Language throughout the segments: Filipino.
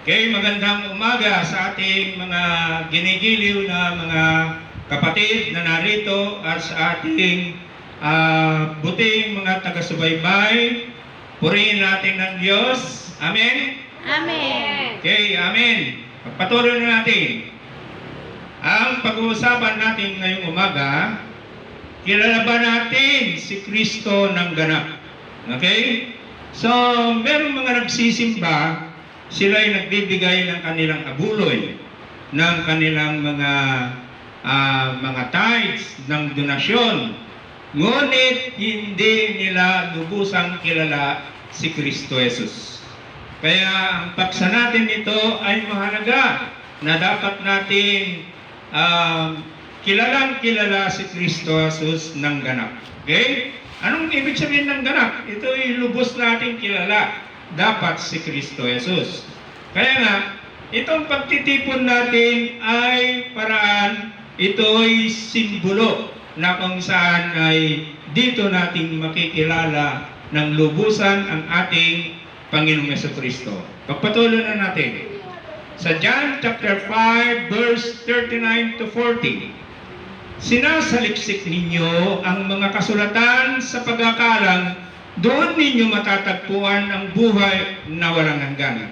Okay, magandang umaga sa ating mga ginigiliw na mga kapatid na narito at sa ating buting mga taga-subaybay. Purihin natin ng Diyos. Amen? Amen. Okay, amen. Pagpatuloy na natin. Ang pag-uusapan natin ngayong umaga, kilala ba natin si Kristo ng ganap? Okay? So, merong mga nagsisimba, sila ay nagbibigay ng kanilang abuloy, ng kanilang mga tithes, ng donasyon. Ngunit hindi nila lubusang kilala si Kristo Jesus. Kaya ang paksa natin ito ay mahalaga na dapat natin kilalang-kilala si Kristo Jesus ng ganap. Okay? Anong ibig sabihin ng ganap? Ito ay lubos natin kilala. Dapat si Kristo Jesus. Kaya nga, itong pagtitipon natin ay paraan, ito ay simbolo na kung saan ay dito natin makikilala ng lubusan ang ating Panginoong Jesucristo. Pagpatuloy na natin. Sa John chapter 5 verse 39 to 40, sinasaliksik ninyo ang mga kasulatan sa pag-akalang doon ninyo matatagpuan ang buhay na walang hanggan.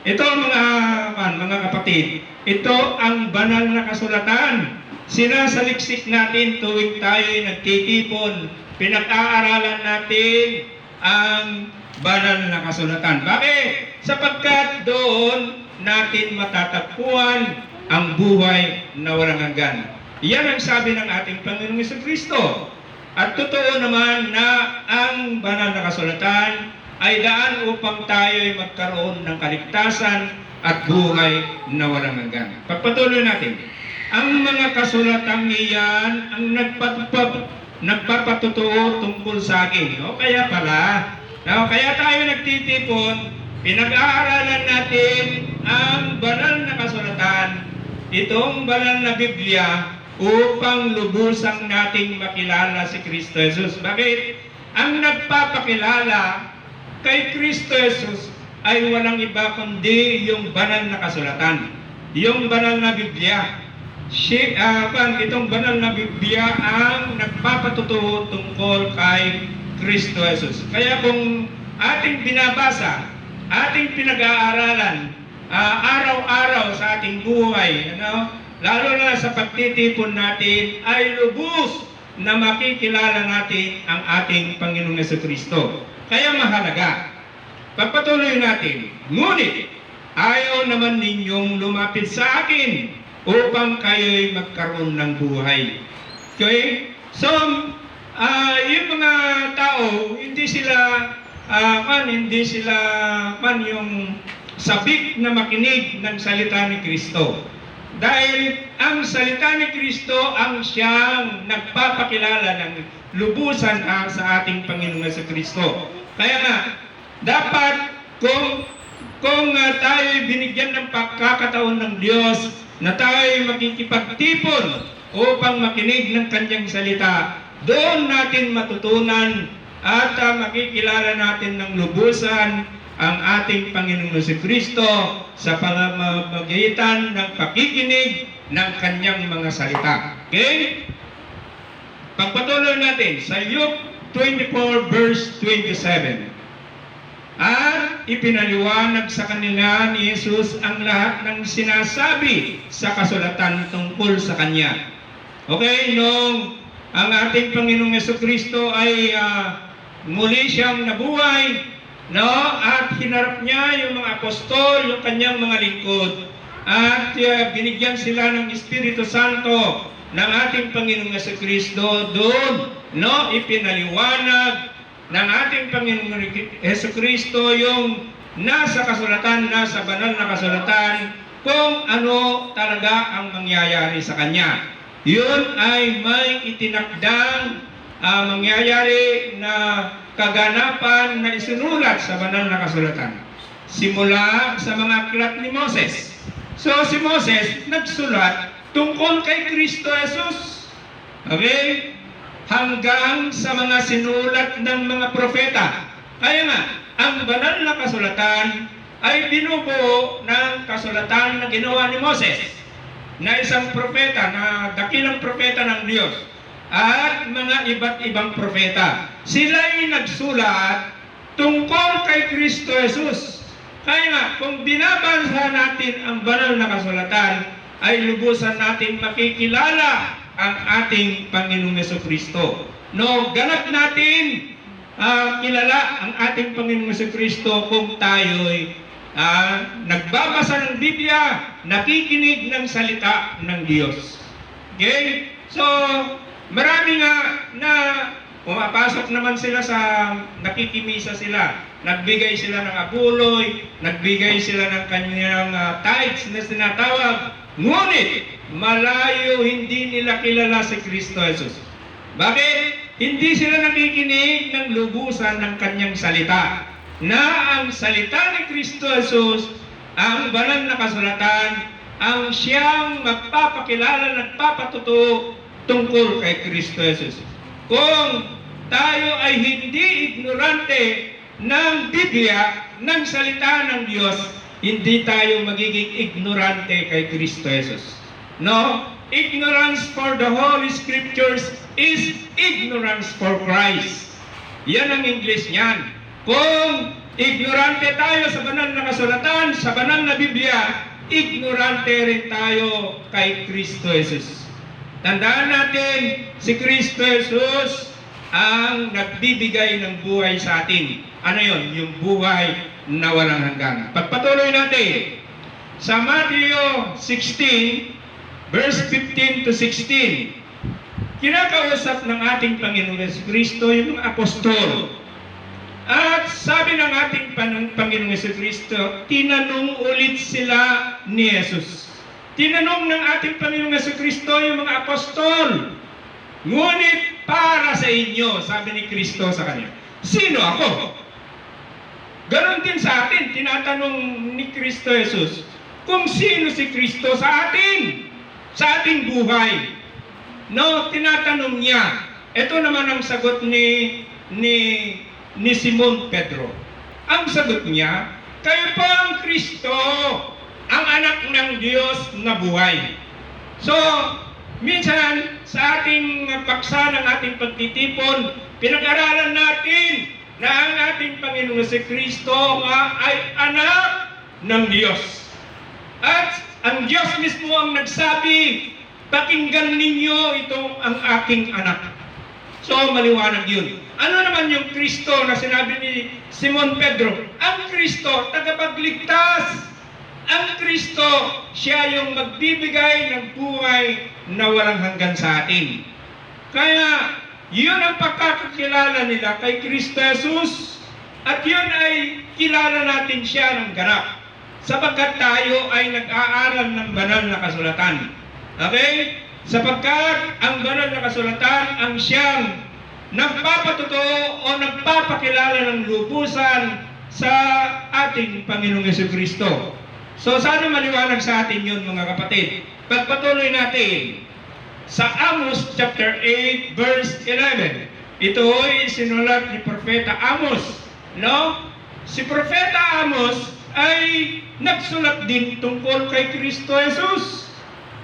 Ito mga kapatid, ito ang banal na kasulatan. Sinasaliksik natin tuwing tayo'y nagtitipon, pinag-aaralan natin ang banal na kasulatan. Bakit? Sapagkat doon natin matatagpuan ang buhay na walang hanggan. Yan ang sabi ng ating Panginoong Jesucristo. At totoo naman na ang banal na kasulatan ay daan upang tayo ay magkaroon ng kaligtasan at buhay na walang hanggan. Pagpatuloy natin. Ang mga kasulatang iyan ang nagpapatotoo tungkol sa akin. O kaya pala, kaya tayo nagtitipon, pinag-aaralan natin ang banal na kasulatan, itong banal na Biblia, upang lubusang nating makilala si Kristo Jesus. Bakit? Ang nagpapakilala kay Kristo Jesus ay walang iba kundi yung banal na kasulatan, yung banal na Biblia. Itong banal na Biblia ang nagpapatotoo tungkol kay Kristo Jesus. Kaya kung ating binabasa, ating pinag-aaralan, araw-araw sa ating buhay, lalo na sa pagtitipon natin, ay lubos na makikilala natin ang ating Panginoong Jesucristo. Kaya mahalaga. Pagpatuloy natin. Ngunit, ayaw naman ninyong lumapit sa akin upang kayo'y magkaroon ng buhay. Okay? So, yung mga tao, hindi sila yung sabik na makinig ng salita ni Kristo. Dahil ang salita ni Kristo ang siyang nagpapakilala ng lubusan sa ating Panginoong Jesucristo. Kaya nga, dapat kung tayo binigyan ng pagkakataon ng Diyos na tayo makikipagtipon upang makinig ng Kanyang salita, doon natin matutunan at makikilala natin ng lubusan ang ating Panginoong Jesucristo sa pamamagitan ng pakikinig ng Kanyang mga salita. Okay? Pagpatuloy natin sa Luke 24 verse 27. At ipinaliwanag sa kanila ni Jesus ang lahat ng sinasabi sa kasulatan tungkol sa Kanya. Okay? Nung ang ating Panginoong Jesucristo ay muli siyang nabuhay, at hinarap niya yung mga apostol, yung kanyang mga lingkod, at binigyan sila ng Espiritu Santo ng ating Panginoong Jesucristo. Doon, ipinaliwanag ng ating Panginoong Jesucristo yung nasa kasulatan, nasa banal na kasulatan, kung ano talaga ang mangyayari sa Kanya. Yun ay may itinakdang mangyayari na kaganapan na isinulat sa banal na kasulatan. Simula sa mga aklat ni Moses. So si Moses nagsulat tungkol kay Kristo Jesus. Okay? Hanggang sa mga sinulat ng mga propeta. Kaya nga, ang banal na kasulatan ay binubuo ng kasulatan na ginawa ni Moses, na isang propeta, na dakilang propeta ng Diyos, at mga iba't ibang propeta. Sila'y nagsulat tungkol kay Kristo Jesus. Kaya nga, kung binabasa natin ang banal na kasulatan, ay lubusan natin makikilala ang ating Panginoong Jesucristo. No, ganap natin kilala ang ating Panginoong Jesucristo kung tayo'y nagbabasa ng Biblia, nakikinig ng salita ng Diyos. Okay? So, marami nga na pumapasok naman sila sa nakikimisa sila. Nagbigay sila ng abuloy, nagbigay sila ng kanyang tithes na sinatawag. Ngunit, malayo hindi nila kilala si Kristo Jesus. Bakit? Hindi sila nakikinig ng lubusan ng kanyang salita. Na ang salita ni Kristo Jesus, ang banal na kasulatan, ang siyang magpapakilala, nagpapatuto tungkol kay Kristo Jesus. Kung tayo ay hindi ignorante ng Biblia, ng salita ng Diyos, hindi tayo magiging ignorante kay Kristo Jesus. No? Ignorance for the Holy Scriptures is ignorance for Christ. Yan ang English niyan. Kung ignorante tayo sa banal na kasulatan, sa banal na Biblia, ignorante rin tayo kay Kristo Jesus. Tandaan natin, si Kristo Jesus ang nagbibigay ng buhay sa atin. Ano yun? Yung buhay na walang hanggan. Pagpatuloy natin sa Matthew 16, verse 15 to 16. Kinakausap ng ating Panginoon Jesucristo yung mga apostol. At sabi ng ating Panginoong Jesucristo, tinanong ulit sila ni Jesus. Tinanong ng ating Panginoong Jesucristo yung mga apostol. Ngunit para sa inyo, sabi ni Kristo sa kanya, sino ako? Ganon din sa atin, tinatanong ni Kristo Jesus, kung sino si Kristo sa atin, sa ating buhay. No, tinatanong niya. Ito naman ang sagot ni Simon Pedro. Ang sagot niya, kayo po ang Kristo, ang anak ng Diyos na buhay. So, minsan sa ating paksa ng ating pagtitipon, pinag-aralan natin na ang ating Panginoon si Kristo ay anak ng Diyos. At ang Diyos mismo ang nagsabi, pakinggan ninyo itong ang aking anak. So, maliwanag yun. Ano naman yung Kristo na sinabi ni Simon Pedro? Ang Kristo, tagapagligtas. Ang Kristo, siya yung magbibigay ng buhay na walang hanggan sa atin. Kaya, yun ang pagkakakilala nila kay Kristo Jesus. At yun ay kilala natin siya ng ganap. Sapagkat tayo ay nag-aaral ng banal na kasulatan. Okay? Sapagkat ang banal na kasulatan ang siyang nagpapatuto o nagpapakilala ng lubusan sa ating Panginoong Jesucristo. So sana maliwanag sa atin yun mga kapatid. Pagpatuloy natin sa Amos chapter 8 verse 11. Ito ay sinulat ni Propeta Amos. No? Si Propeta Amos ay nagsulat din tungkol kay Kristo Jesus.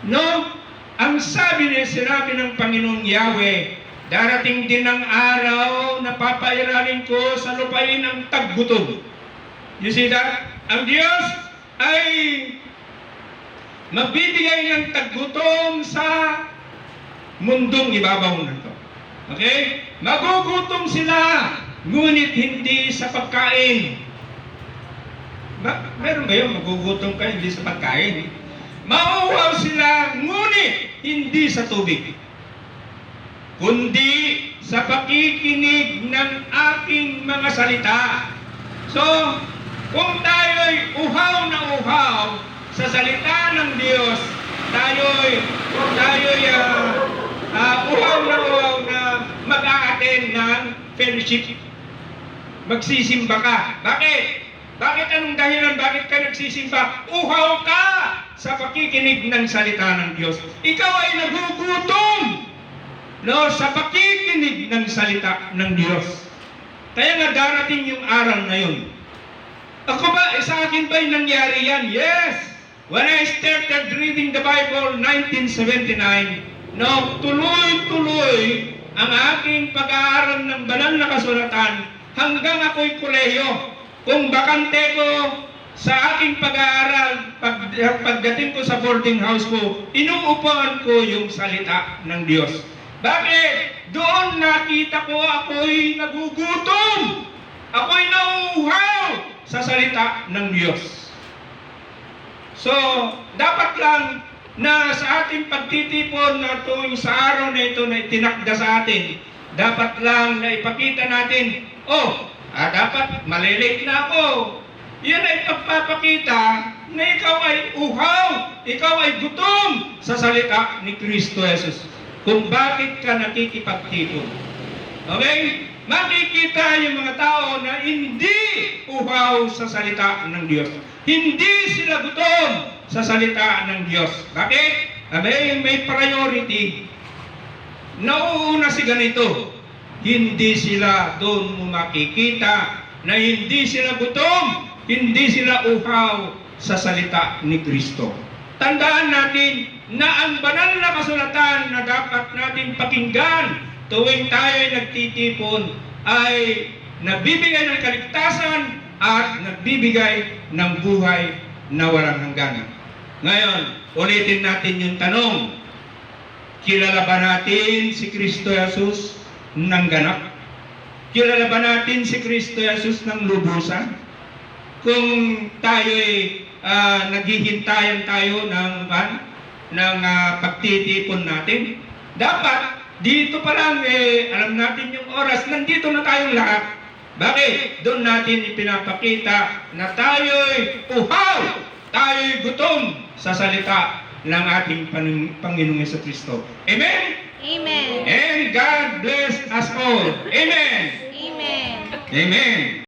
No? Ang sinabi ng Panginoong Yahweh, darating din ang araw na papairalin ko sa lupain ang taggutom. You see that? Ang Diyos ay magbibigay ng taggutom sa mundong ibabaw na ito. Okay? Magugutom sila, ngunit hindi sa pagkain. Meron ba yun? Magugutom ka, hindi sa pagkain. Mauuhaw sila, ngunit hindi sa tubig, kundi sa pakikinig ng aking mga salita. So, kung tayo'y uhaw na uhaw sa salita ng Diyos, kung tayo'y uhaw na mag-a-attend ng fellowship, magsisimba ka. Bakit? Bakit anong dahilan? Bakit ka nagsisimba? Uhaw ka sa pakikinig ng salita ng Diyos. Ikaw ay nagugutom, no, sa pakikinig ng salita ng Diyos. Kaya nga darating yung araw na yun Ako ba, sa akin ba'y nangyari yan? Yes! When I started reading the Bible 1979, no, tuloy-tuloy ang aking pag-aaral ng banal na kasulatan hanggang ako'y kolehiyo. Kung bakante ko sa aking pag-aaral, pagdating ko sa boarding house ko, inuupuan ko yung salita ng Diyos. Bakit? Doon nakita ko ako'y nagugutom. Ako'y nauuhaw sa salita ng Diyos. So, dapat lang na sa ating pagtitipon na tuwing sa araw na ito na itinakda sa atin, dapat lang na ipakita natin, dapat malilate na ako. Yan ay pagpapakita na ikaw ay uhaw, ikaw ay gutom sa salita ni Kristo Jesus. Kung bakit ka nakikipagtipon. Okay? Makikita yung mga tao na hindi uhaw sa salita ng Diyos. Hindi sila gutom sa salita ng Diyos. Bakit? May priority. Nauuna si ganito. Hindi sila doon mo makikita na hindi sila gutom, hindi sila uhaw sa salita ni Kristo. Tandaan natin na ang banal na kasulatan na dapat natin pakinggan tuwing tayo ay nagtitipon ay nagbibigay ng kaligtasan at nagbibigay ng buhay na walang hanggan. Ngayon, ulitin natin yung tanong. Kilala ba natin si Kristo Jesus ng ganap? Kilala ba natin si Kristo Jesus ng lubusan? Kung tayo ay naghihintayan tayo ng pagtitipon natin, dapat dito pa lang, alam natin yung oras, nandito na tayong lahat. Bakit? Doon natin ipinapakita na tayo'y uhaw, tayo'y gutom sa salita ng ating Panginoong Jesucristo. Amen? Amen. And God bless us all. Amen? Amen. Amen.